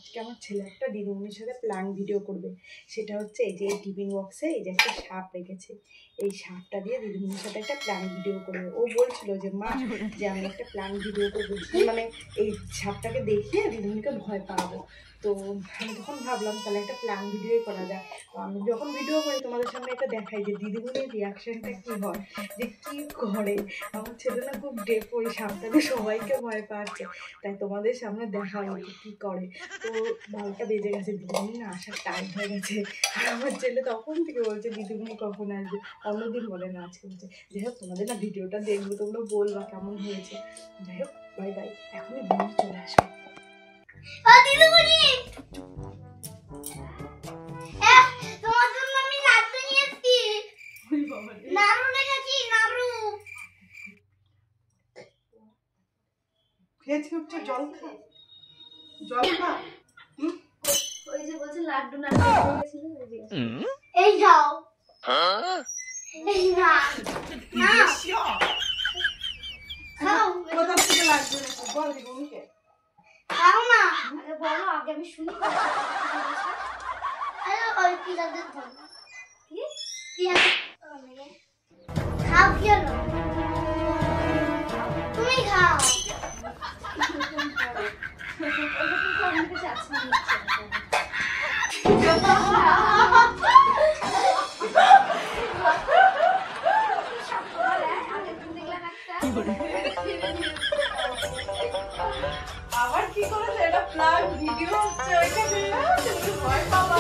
আজকে আমার ছেলে একটা দিদিমণির সাথে প্ল্যান ভিডিও করবে। সেটা হচ্ছে এই যে টিফিন বক্সে এই যে একটা সাপ রেখেছে, এই সাপটা দিয়ে দিদিমণির সাথে একটা প্ল্যান ভিডিও করবে। ও বলছিল যে মা যে আমি একটা প্ল্যান ভিডিও করবো, মানে এই সাপটাকে দেখিয়ে দিদিমণিকে ভয় পাবো। তো আমি তখন ভাবলাম তাহলে একটা প্ল্যান ভিডিওই করা যায়। আমি যখন ভিডিও করি তোমাদের সামনে এটা দেখাই যে দিদিমণির রিয়াকশনটা কী হয়, যে কী করে। আমার ছেলে না খুব ডেপ, ওই সাপটাকে সবাইকে ভয় পাচ্ছে, তাই তোমাদের সামনে দেখাবো কী করে। তো 12টা বেজে গেছে, দিদিমণি না আসার টাইম হয়ে গেছে। আর আমার ছেলে তখন থেকে বলছে দিদিমণি কখন আসবে, অন্যদিন বলে না আজকে বলছে। যাই হোক তোমাদের না ভিডিওটা দেখবো, তোমরা বলবা কেমন হয়েছে। যাই হোক বাই বাই, এখনই দিদিমণি চলে আসবে। দিদিমণি তোমার জন্য আমি লাড্ডু নিয়ে এসেছি। নাড়ু রেখেছি, নাড়ু খেয়েছি, উঠছে জল খা, জল খা। ওই যে বলছে লাড্ডু নাড়ু রেখেছিল, এই যাও এই না না খাও। কোথা থেকে লাড্ডু এনেছিস বল দিদিমণিকে। খাও না, আগে বলো, আগে আমি শুনি। আরে ওই পিলাদের ধর কি পিলা খাও, কি হলো তুমি খাও। আবার কি করেছে, এটা প্ল্যান ভিডিও হচ্ছে, ওইখানে ভয় পাবা।